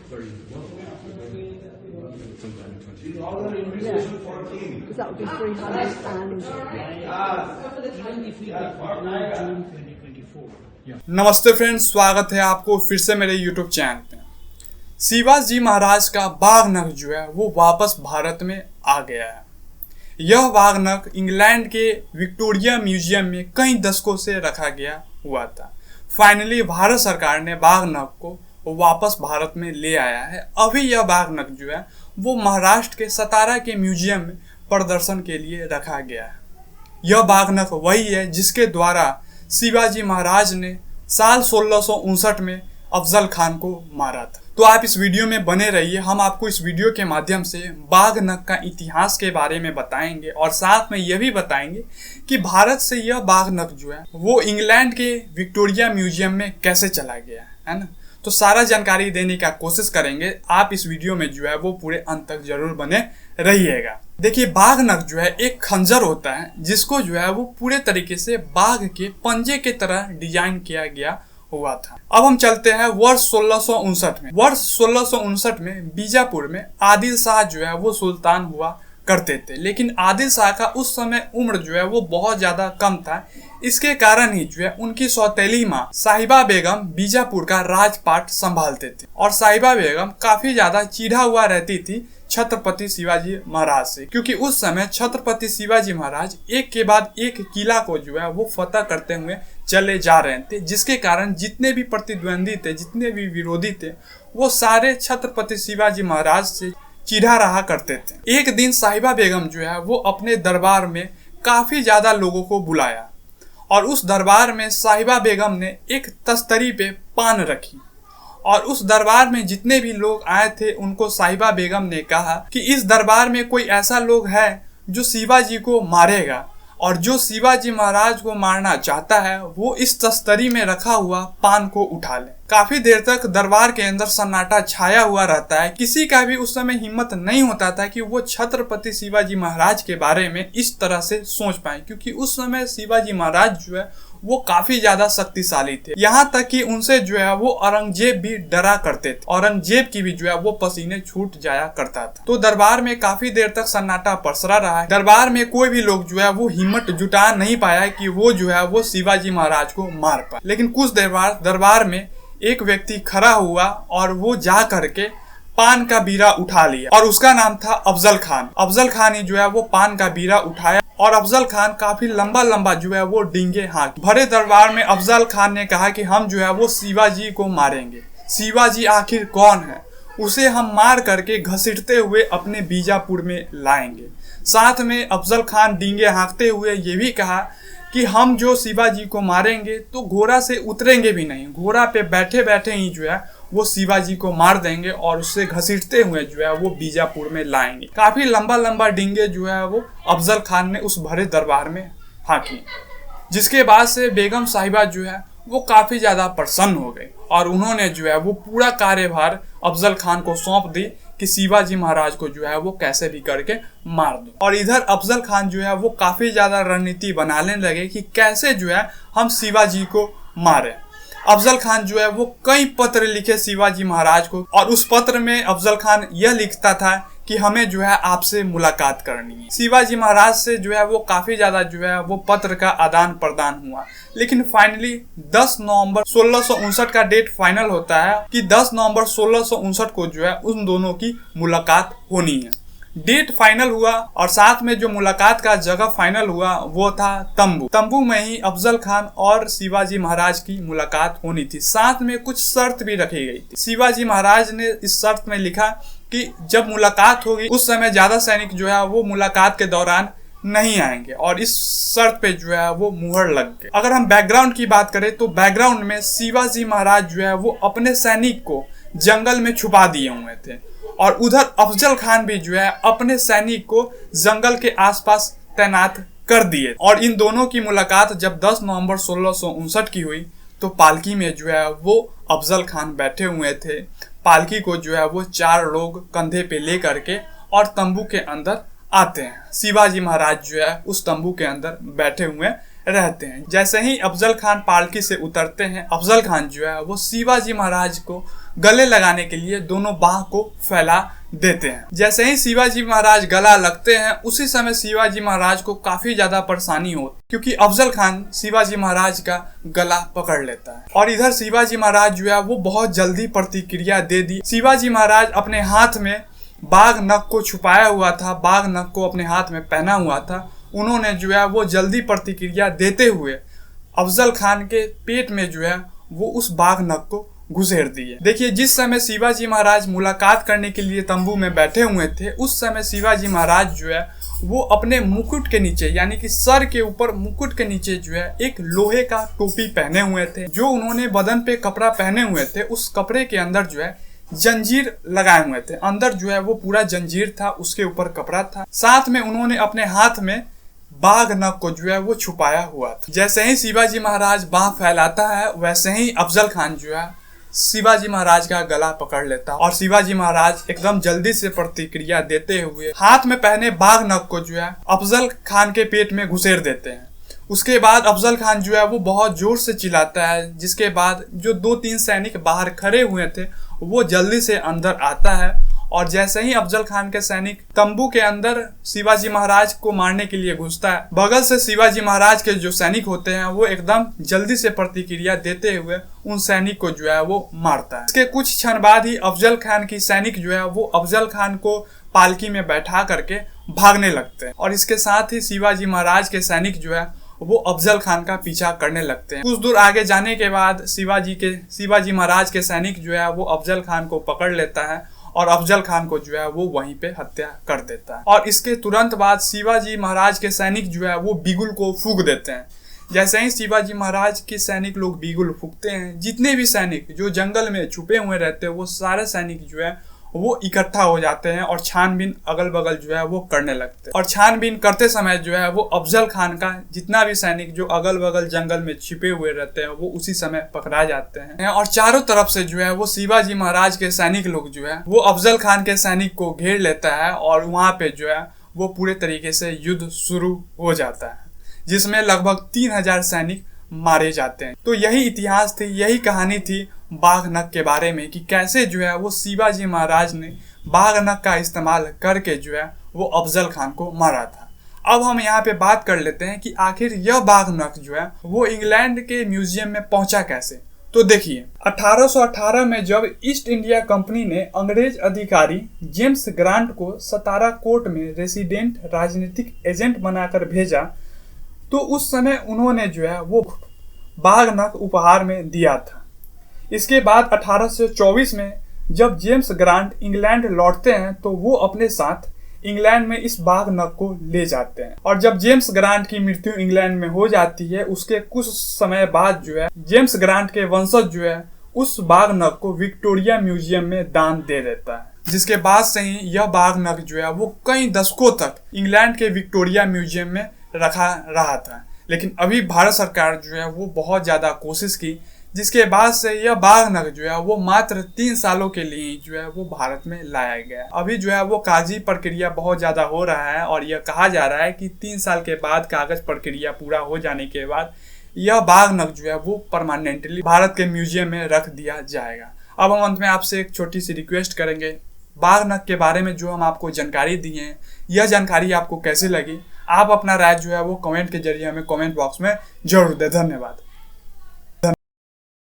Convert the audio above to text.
Because that would be 300 and... नमस्ते friends, स्वागत है आपको फिर से मेरे YouTube चैनल पे। शिवाजी महाराज का बाघ नख जो है वो वापस भारत में आ गया है। यह बाघ नख इंग्लैंड के विक्टोरिया म्यूजियम में कई दशकों से रखा गया हुआ था। फाइनली भारत सरकार ने बाघ नख को वापस भारत में ले आया है। अभी यह बाघ नख जो है वो महाराष्ट्र के सतारा के म्यूजियम में प्रदर्शन के लिए रखा गया है। यह बाघ नख वही है जिसके द्वारा शिवाजी महाराज ने साल 1659 में अफजल खान को मारा था। तो आप इस वीडियो में बने रहिए। हम आपको इस वीडियो के माध्यम से बाघ नख का इतिहास के बारे में बताएंगे और साथ में यह भी बताएंगे कि भारत से यह बाघ नख जो है वो इंग्लैंड के विक्टोरिया म्यूजियम में कैसे चला गया है ना। तो सारा जानकारी देने का कोशिश करेंगे। आप इस वीडियो में जो है वो पूरे अंत तक जरूर बने रहिएगा। देखिए, बाघ नख जो है एक खंजर होता है जिसको जो है वो पूरे तरीके से बाघ के पंजे के तरह डिजाइन किया गया हुआ था। अब हम चलते हैं वर्ष 1659 में। वर्ष 1659 में बीजापुर में आदिल शाह जो है वो सुल्तान हुआ करते थे, लेकिन आदिल शाह का उस समय उम्र जो है वो बहुत ज्यादा कम था। इसके कारण ही जो है उनकी सौतेली माँ साहिबा बेगम बीजापुर का राजपाट संभालते थे और साहिबा बेगम काफी ज्यादा चिढ़ा हुआ रहती थी छत्रपति शिवाजी महाराज से, क्योंकि उस समय छत्रपति शिवाजी महाराज एक के बाद एक किला को जो है वो फतह करते हुए चले जा रहे थे, जिसके कारण जितने भी प्रतिद्वंदी थे, जितने भी विरोधी थे, वो सारे छत्रपति शिवाजी महाराज से चिढ़ा रहा करते थे। एक दिन साहिबा बेगम जो है वो अपने दरबार में काफी ज्यादा लोगों को बुलाया और उस दरबार में साहिबा बेगम ने एक तस्तरी पे पान रखी और उस दरबार में जितने भी लोग आए थे उनको साहिबा बेगम ने कहा कि इस दरबार में कोई ऐसा लोग है जो शिवाजी को मारेगा, और जो शिवाजी महाराज को मारना चाहता है वो इस तस्तरी में रखा हुआ पान को उठा ले। काफी देर तक दरबार के अंदर सन्नाटा छाया हुआ रहता है। किसी का भी उस समय हिम्मत नहीं होता था कि वो छत्रपति शिवाजी महाराज के बारे में इस तरह से सोच पाए, क्योंकि उस समय शिवाजी महाराज जो है वो काफी ज्यादा शक्तिशाली थे। यहाँ तक कि उनसे जो है वो औरंगजेब भी डरा करते थे। औरंगजेब की भी जो है वो पसीने छूट जाया करता था। तो दरबार में काफी देर तक सन्नाटा पसरा रहा है। दरबार में कोई भी लोग जो है वो हिम्मत जुटा नहीं पाया कि वो जो है वो शिवाजी महाराज को मार पाए। लेकिन कुछ देर बाद दरबार में एक व्यक्ति खड़ा हुआ और वो जा करके पान का बीरा उठा लिया और उसका नाम था अफजल खान। अफजल खान ही जो है वो पान का बीरा उठाया और अफजल खान काफी लंबा लंबा जो है वो डींगे हाँक। भरे दरबार में अफजल खान ने कहा कि हम जो है वो शिवाजी को मारेंगे। शिवाजी आखिर कौन है, उसे हम मार करके घसीटते हुए अपने बीजापुर में लाएंगे। साथ में अफजल खान डींगे हाँकते हुए ये भी कहा कि हम जो शिवाजी को मारेंगे तो घोड़ा से उतरेंगे भी नहीं, घोड़ा पे बैठे बैठे ही जो है वो शिवाजी को मार देंगे और उससे घसीटते हुए जो है वो बीजापुर में लाएंगे। काफी लंबा लंबा डींगे जो है वो अफजल खान ने उस भरे दरबार में हाँकी, जिसके बाद से बेगम साहिबा जो है वो काफी ज्यादा प्रसन्न हो गई और उन्होंने जो है वो पूरा कार्यभार अफजल खान को सौंप दी कि शिवाजी महाराज को जो है वो कैसे भी करके मार दो। और इधर अफजल खान जो है वो काफी ज्यादा रणनीति बनाने लगे कि कैसे जो है हम शिवाजी को मारे। अफजल खान जो है वो कई पत्र लिखे शिवाजी महाराज को और उस पत्र में अफजल खान यह लिखता था कि हमें जो है आपसे मुलाकात करनी है। शिवाजी महाराज से जो है वो काफी ज्यादा जो है वो पत्र का आदान प्रदान हुआ, लेकिन फाइनली 10 नवंबर 1659 का डेट फाइनल होता है कि 10 नवंबर 1659 को जो है उन दोनों की मुलाकात होनी है। डेट फाइनल हुआ और साथ में जो मुलाकात का जगह फाइनल हुआ वो था तंबू। तंबू में ही अफजल खान और शिवाजी महाराज की मुलाकात होनी थी। साथ में कुछ शर्त भी रखी गई थी। शिवाजी महाराज ने इस शर्त में लिखा कि जब मुलाकात होगी उस समय ज्यादा सैनिक जो है वो मुलाकात के दौरान नहीं आएंगे, और इस शर्त पे जो है वो मुहर लग गई। अगर हम बैकग्राउंड की बात करें तो बैकग्राउंड में शिवाजी महाराज जो है वो अपने सैनिक को जंगल में छुपा दिए हुए थे और उधर अफजल खान भी जो है अपने सैनिक को जंगल के आसपास तैनात कर दिए। और इन दोनों की मुलाकात जब 10 नवंबर 1659 की हुई तो पालकी में जो है वो अफजल खान बैठे हुए थे। पालकी को जो है वो 4 लोग कंधे पे ले करके और तंबू के अंदर आते हैं। शिवाजी महाराज जो है उस तंबू के अंदर बैठे हुए रहते हैं। जैसे ही अफजल खान पालकी से उतरते हैं, अफजल खान जो है वो शिवाजी महाराज को गले लगाने के लिए दोनों बाह को फैला देते हैं। जैसे ही शिवाजी महाराज गला लगते हैं उसी समय शिवाजी महाराज को काफी ज्यादा परेशानी होती, क्योंकि अफजल खान शिवाजी महाराज का गला पकड़ लेता है। और इधर शिवाजी महाराज जो है वो बहुत जल्दी प्रतिक्रिया दे दी। शिवाजी महाराज अपने हाथ में बाघ नख को छुपाया हुआ था, बाघ नख को अपने हाथ में पहना हुआ था। उन्होंने जो है वो जल्दी प्रतिक्रिया देते हुए अफजल खान के पेट में जो है वो उस बाघ नख को घुसेड़ दिए। देखिए, जिस समय शिवाजी महाराज मुलाकात करने के लिए तंबू में बैठे हुए थे, उस समय शिवाजी महाराज जो है वो अपने मुकुट के नीचे, यानी कि सर के ऊपर मुकुट के नीचे जो है एक लोहे का टोपी पहने हुए थे। जो उन्होंने बदन पे कपड़ा पहने हुए थे, उस कपड़े के अंदर जो है जंजीर लगाए हुए थे। अंदर जो है वो पूरा जंजीर था, उसके ऊपर कपड़ा था। साथ में उन्होंने अपने हाथ में बाघ नख को जो है वो छुपाया हुआ था। जैसे ही शिवाजी महाराज बाह फैलाता है, वैसे ही अफजल खान जो है शिवाजी महाराज का गला पकड़ लेता और शिवाजी महाराज एकदम जल्दी से प्रतिक्रिया देते हुए हाथ में पहने बाघ नख को जो है अफजल खान के पेट में घुसेड़ देते हैं। उसके बाद अफजल खान जो है वो बहुत जोर से चिल्लाता है, जिसके बाद जो 2-3 सैनिक बाहर खड़े हुए थे वो जल्दी से अंदर आता है। और जैसे ही अफजल खान के सैनिक तंबू के अंदर शिवाजी महाराज को मारने के लिए घुसता है, बगल से शिवाजी महाराज के जो सैनिक होते हैं वो एकदम जल्दी से प्रतिक्रिया देते हुए उन सैनिक को जो है वो मारता है। इसके कुछ क्षण बाद ही अफजल खान की सैनिक जो है वो अफजल खान को पालकी में बैठा करके भागने लगते हैं। और इसके साथ ही शिवाजी महाराज के सैनिक जो है वो अफजल खान का पीछा करने लगते हैं। कुछ दूर आगे जाने के बाद शिवाजी महाराज के सैनिक जो है वो अफजल खान को पकड़ लेता है और अफजल खान को जो है वो वहीं पे हत्या कर देता है। और इसके तुरंत बाद शिवाजी महाराज के सैनिक जो है वो बिगुल को फूंक देते हैं। जैसे ही शिवाजी महाराज के सैनिक लोग बिगुल फूंकते हैं, जितने भी सैनिक जो जंगल में छुपे हुए रहते हैं वो सारे सैनिक जो है वो इकट्ठा हो जाते हैं और छानबीन अगल बगल जो है वो करने लगते हैं। और छानबीन करते समय जो है वो अफजल खान का जितना भी सैनिक जो अगल बगल जंगल में छिपे हुए रहते हैं वो उसी समय पकड़ा जाते हैं। और चारों तरफ से जो है वो शिवाजी महाराज के सैनिक लोग जो है वो अफजल खान के सैनिक को घेर लेता है और वहां पे जो है वो पूरे तरीके से युद्ध शुरू हो जाता है, जिसमें लगभग 3000 सैनिक मारे जाते हैं। तो यही इतिहास थी, यही कहानी थी बाघ नख के बारे में कि कैसे जो है वो शिवाजी महाराज ने बाघ नख का इस्तेमाल करके जो है वो अफजल खान को मारा था। अब हम यहाँ पे बात कर लेते हैं कि आखिर यह बाघ नख जो है वो इंग्लैंड के म्यूजियम में पहुंचा कैसे। तो देखिए, 1818 में जब ईस्ट इंडिया कंपनी ने अंग्रेज अधिकारी जेम्स ग्रांट को सतारा कोर्ट में रेसिडेंट राजनीतिक एजेंट बनाकर भेजा, तो उस समय उन्होंने जो है वो बाघ नख उपहार में दिया था। इसके बाद 1824 में जब जेम्स ग्रांट इंग्लैंड लौटते हैं तो वो अपने साथ इंग्लैंड में इस बाघ नख को ले जाते हैं। और जब जेम्स ग्रांट की मृत्यु इंग्लैंड में हो जाती है, उसके कुछ समय बाद जो है जेम्स ग्रांट के वंशज जो है उस बाघ नख को विक्टोरिया म्यूजियम में दान दे देता है, जिसके बाद से ही यह बाघ नख जो है वो कई दशकों तक इंग्लैंड के विक्टोरिया म्यूजियम में रखा रहा था। लेकिन अभी भारत सरकार जो है वो बहुत ज्यादा कोशिश की, जिसके बाद से यह बाघ नख जो है वो मात्र 3 सालों के लिए जो है वो भारत में लाया गया। अभी जो है वो कागजी प्रक्रिया बहुत ज्यादा हो रहा है और यह कहा जा रहा है कि 3 साल के बाद कागज प्रक्रिया पूरा हो जाने के बाद यह बाघ नख जो है वो परमानेंटली भारत के म्यूजियम में रख दिया जाएगा। अब हम अंत में आपसे एक छोटी सी रिक्वेस्ट करेंगे, बाघ नख के बारे में जो हम आपको जानकारी दी है, यह जानकारी आपको कैसी लगी? आप अपना राय जो है वो कमेंट के जरिए हमें कमेंट बॉक्स में जरूर दें। धन्यवाद।